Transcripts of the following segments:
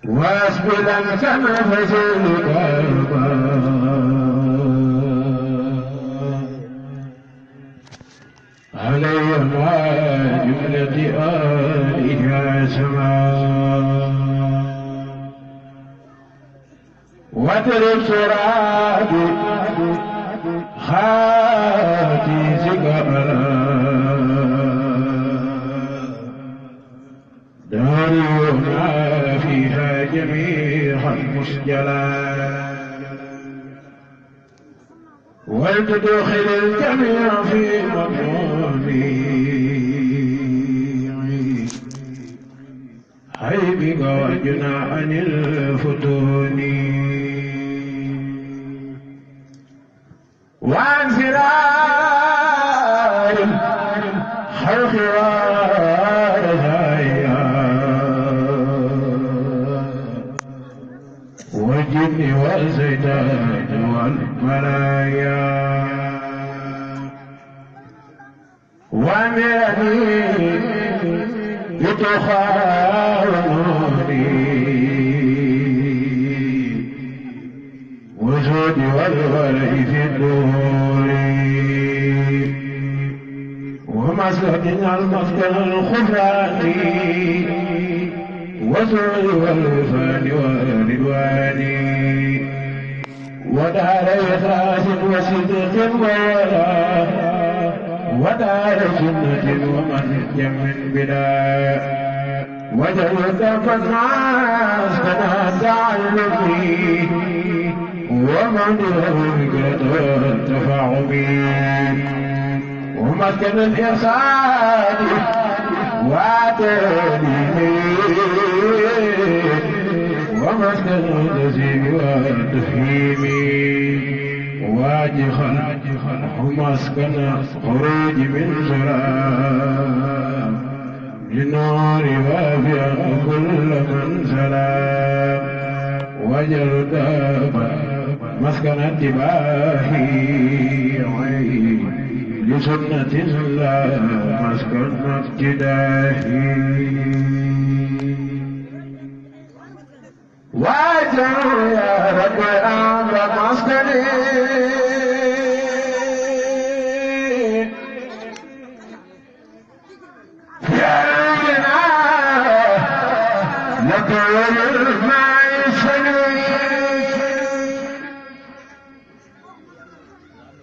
واسبلا كنفس الكربا علي مع جملة آلها سماء واترك سرادي خاتي سكرا دارنا فيها جميعا مسجلا ولتدخل الجميع في مقامي حيبك واجنى عن الفتون وعن سرار الخلق والهيا والجن والزيتان والملايا ومعني يتخاونوني وزود والولي في الدور ومسكن المسكن الخفاني وزود والوفان والرضوان ودار إخلاص وصدق وولا ودار سنة ومنجم من بلا وجدت فالمعاسكنا تعلمي ومن الفكرة التفاعمي ومسكن الإرشاد وعتاني ومسكن النزيم والتفهيم واجخا ومسكن خروج من سلام للنور وافيا كل من سلام وجل دابا مسكن اتباهي لسنة الله مسكن ابتداهي واجل يا رب أنت مسكني يا ربنا لك والمعيشني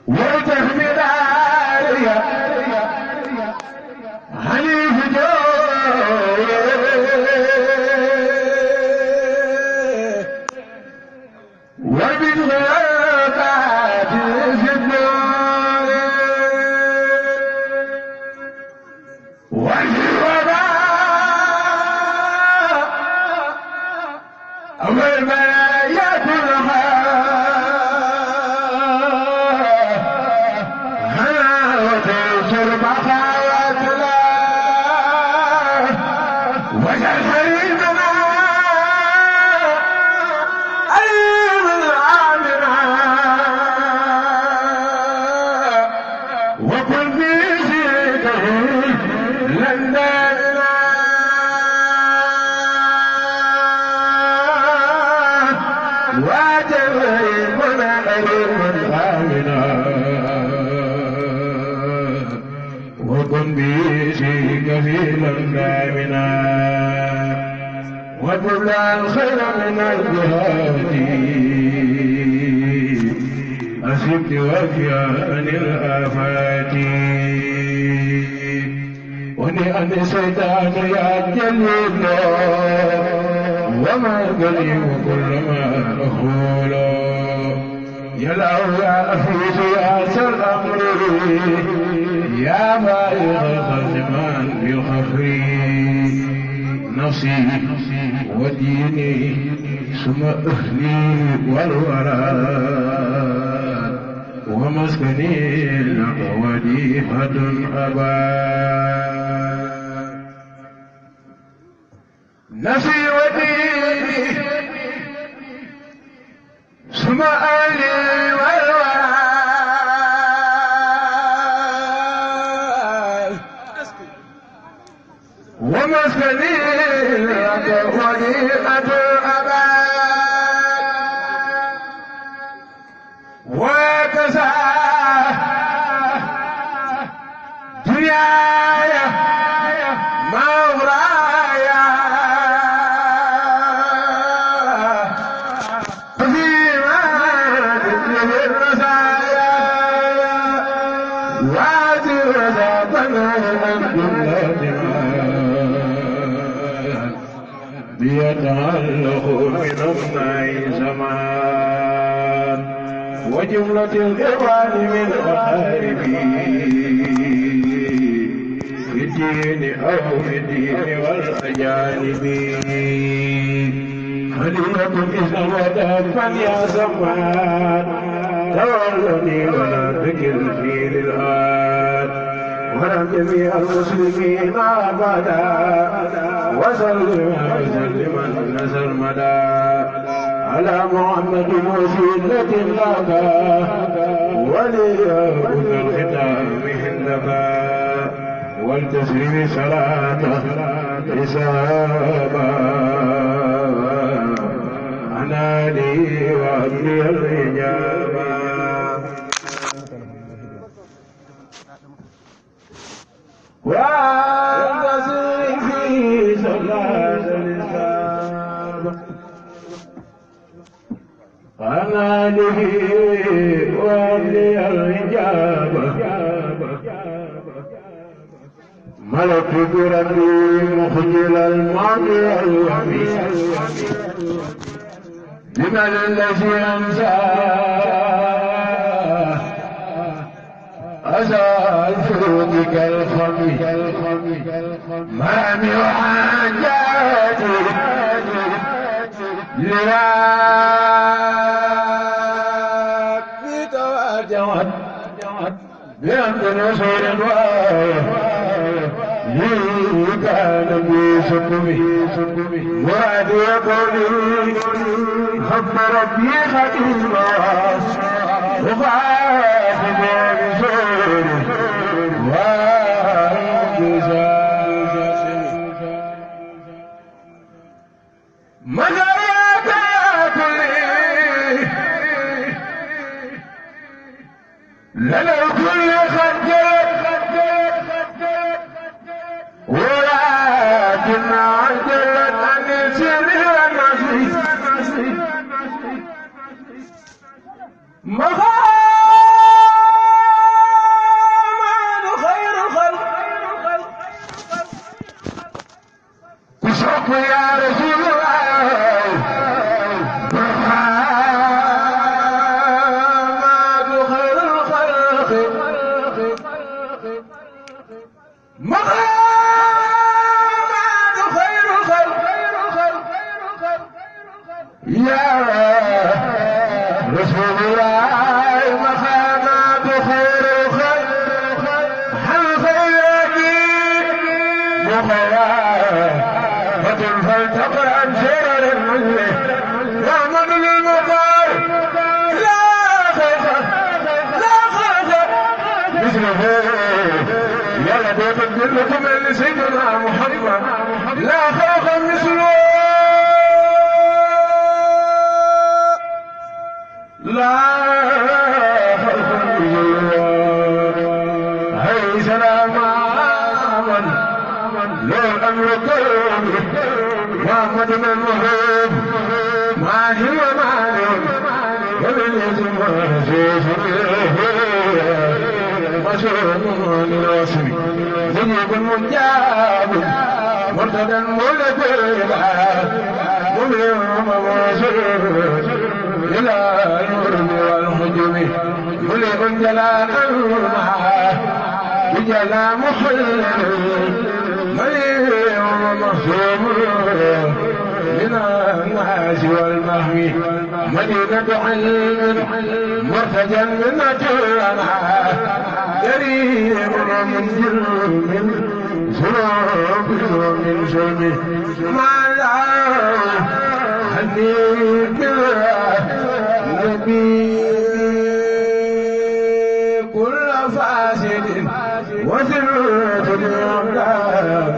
وتحمل علي حليف وبالغابات في النار والوباء والبلايا كلها وتنصر بخاوات الله وجل حريمنا وكل بيزيده لندنا وجبيبنا أريم آمنا وكن بيزيك في لندنا وكل الخير من الجهاد أسبت وفيان الآفات ونعم الشيطان يا جليل وما قليل كل ما أقول يلعو يا أفيس يا سر أمري يا بائغ خزمان بالخفري نفسي وديني ثم أهلي والوراد ومسكني لك وديفة أباد نفسي وديني ثم أهلي والوراد ومسكني لك وديفة بيتعلق من أبناء زمان وجملة الإخوان من أقاربي في الدين أو في الدين والأجانب خليلة إذا ودفا يا زمان تولني ولا تكل في للآن ولم جميع المسلمين أبدا وسلم نزل مدى على محمد وسيلة لك وليأخذ الختام عندك والتسليم صلاة حسابا أنا لي وأبلي الإجابة وانتصر في صلاة الإسلام أنا لي وأبلي الإجابة ملك بربي مخجل الماضي اليمين لمن الذي أنساه أزال فروضك الخمي مرامي وحاجاتي لربي تواجهت بأمر رسول الله كان بي سكمي مرادي يقولي حب ربي خديما وخاف بزور مزاياك كلي لنا كل خجل ولكن عجلت عن السر والنصر مغامان خير الخلق تشرق يا رسول الله مغامان خير الخلق يا رسول الله مخامات خير الخلق هل خيرك مخافة فلتقر عن شرر المله ومن للمطار لا خوف مثله يلا بيقدر لكم اللي سيدنا محمد لا خوف مثله لا خوف هي سلاما لو الامر كرم محمد المهيب ما هي معلوم ومن يزم مشهور الوصف زيد منجاب مرتدى مولد مليم موصول إلى النور والهجوم ملئ جلالا بجلا محل مليء ومحسوم من الناس والمهوي مدينة علم مرتجا من أجرنا قريب من جرم سلوك من سلمه ما لا حنيك نبي كل فاسد وزرت الأملاك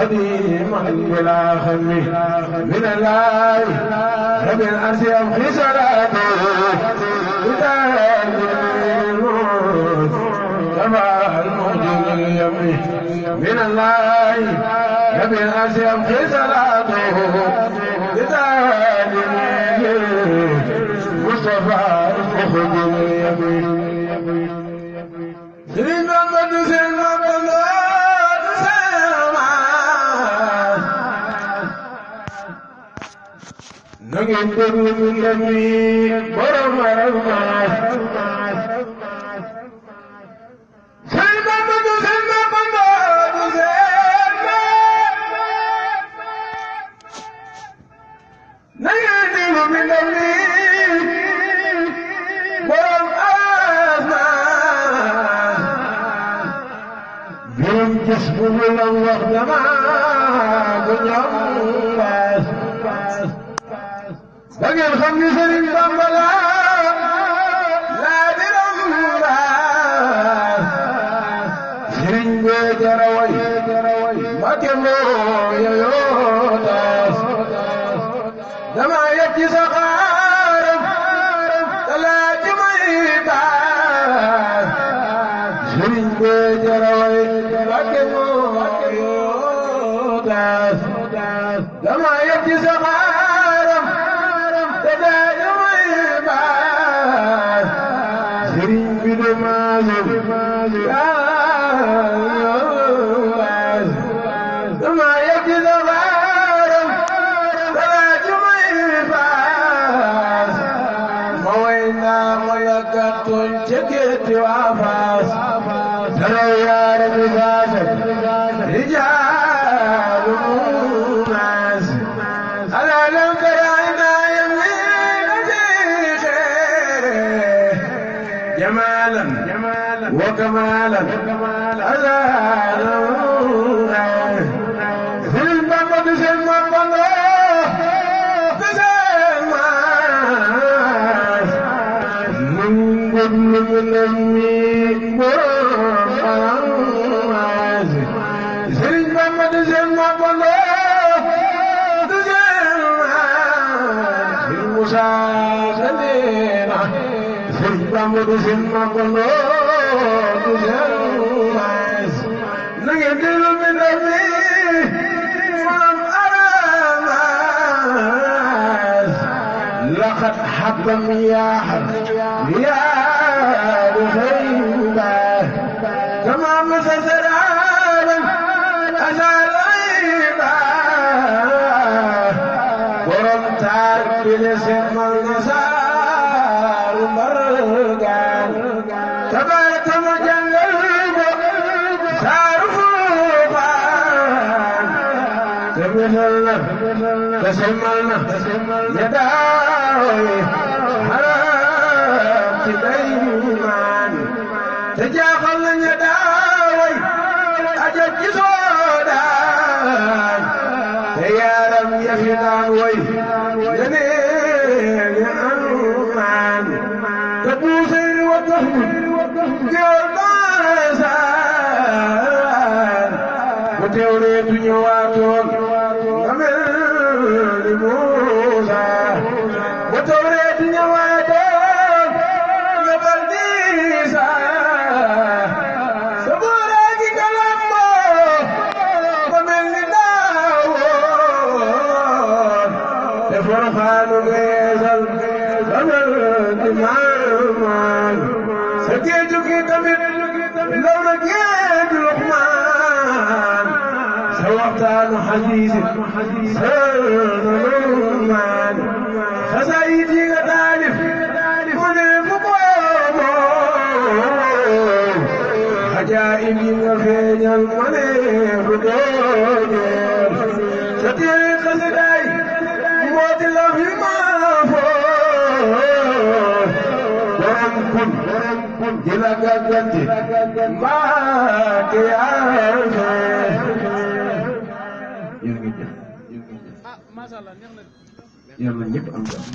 خديما بلا خمي من الله رب الأرض يمحي صلاته كما الموجود اليمين من الله رب الأرض يمحي صلاته مصطفى خذ اليمين سيدنا محمد سيدنا محمد na ngeen déglu ñu leen ni borom waral maas sëñ Bamba du seen mappandoo du seen na ngeen déglu ñu leen ni borom aras maas birum gis bu ñu la wax dama bu ñoom baas da ngeen xam ni Sëriñ Bamba laa diram baas sëriñ bee jaraway Mbàkke moo yeyoo taas dama yegg ci sa xaaram te laa ci may baas sëriñ bee jaraway Mbàkke moo yeyoo taas dama yegg ci sa xaaram te laa ci may baas sëriñ bi de maasu dama yegg ci sa xaaram te laa ci may baas ma way naa ma la gàttoon ca gétti waa Faas daraw yaara mi faasa rijaalu naas alaa lam taraynaa yamiina fiihi jamaalan wa kamaalan Sëriñ Bamba du seen mappandoo du seen maas nungul lu ñu leen ni borom maas Sëriñ Bamba du seen mappandoo du seen maas Sëriñ Musaa Ka neena Sëriñ Bamba du seen mappandoo du seen maas na ngeen déglu mi ndaw mi borom aramaas laqad xabbam yaaxar yaa du xëyba kama masa saraaran asalayba borom taar bi le semmal na saaru mbargaan tabaraka ma jàngal ko saaru fuufaan te wétal na te semmal na ya daawoy xaraam ci daymaan te jaaxal na ya daawoy ajab ci soodaan te yaaram ya fi daan woy yeneen ya anumaan te buuseyri wa taxmut géwal baasaan bu teewlee du ñëwaatoon nga mel ni Muusa bu teewlee du ñëwaatoon nga bal diisa sa boora gi kalamboo nga mel ni Daawuud te Foroxaanu geesal nga mel ni Maamaan sa géeju gi tamit law na géeju Luqmaan sa waxtaanu xadiis sa Luqmaan xasaayid yi nga taalif mu ne fu booboon xajaayib yi nga feeñal mu ne fu dooneel sa téere xasidaay mbooti la fi maafoon borom kun di la gàgganti mbaa ke yaa fee yéen a ngi jëf yàlla ñëpp am jàmm